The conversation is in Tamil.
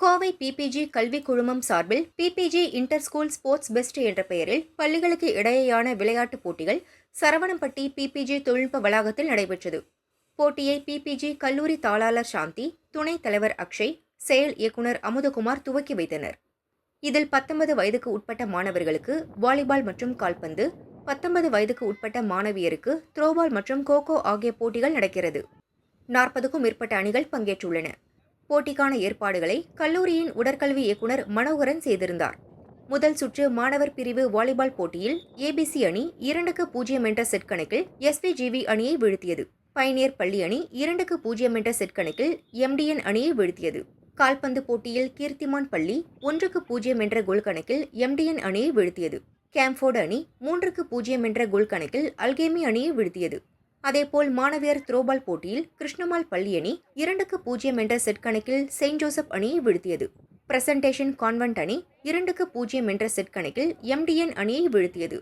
கோவை பிபிஜி கல்விக் குழுமம் சார்பில் PPG inter school sports best என்ற பெயரில் பள்ளிகளுக்கு இடையேயான விளையாட்டுப் போட்டிகள் சரவணம்பட்டி பிபிஜி தொழில்நுட்ப வளாகத்தில் நடைபெற்றது. போட்டியை பிபிஜி கல்லூரி தாளாளர் சாந்தி, துணைத் தலைவர் அக்ஷய், செயல் இயக்குநர் அமுதகுமார் துவக்கி வைத்தனர். இதில் 19 வயதுக்கு உட்பட்ட மாணவர்களுக்கு வாலிபால் மற்றும் கால்பந்து, 19 வயதுக்கு உட்பட்ட மாணவியருக்கு த்ரோபால் மற்றும் கோகோ ஆகிய போட்டிகள் நடக்கிறது. 40க்கும் மேற்பட்ட அணிகள் பங்கேற்றுள்ளன. போட்டிக்கான ஏற்பாடுகளை கல்லூரியின் உடற்கல்வி இயக்குநர் மனோகரன் செய்திருந்தார். முதல் சுற்று மாணவர் பிரிவு வாலிபால் போட்டியில் ஏபிசி அணி 2-0 என்ற செட் கணக்கில் எஸ்விஜிவி அணியை வீழ்த்தியது. பைனியர் பள்ளி அணி 2-0 என்ற செட் கணக்கில் எம்டிஎன் அணியை வீழ்த்தியது. கால்பந்து போட்டியில் கீர்த்திமான் பள்ளி 1-0 என்ற கோல் கணக்கில் எம்டிஎன் அணியை வீழ்த்தியது. கேம்ஃபோர்டு அணி 3-0 என்ற கோல் கணக்கில் அல்கேமி அணியை வீழ்த்தியது. அதேபோல் மாணவியர் த்ரோபால் போட்டியில் கிருஷ்ணமால் பள்ளி அணி 2-0 என்ற செட் கணக்கில் செயின்ட் ஜோசப் அணியை வீழ்த்தியது. பிரசன்டேஷன் கான்வென்ட் அணி 2-0 என்ற செட் கணக்கில் எம்டிஎன் அணியை வீழ்த்தியது.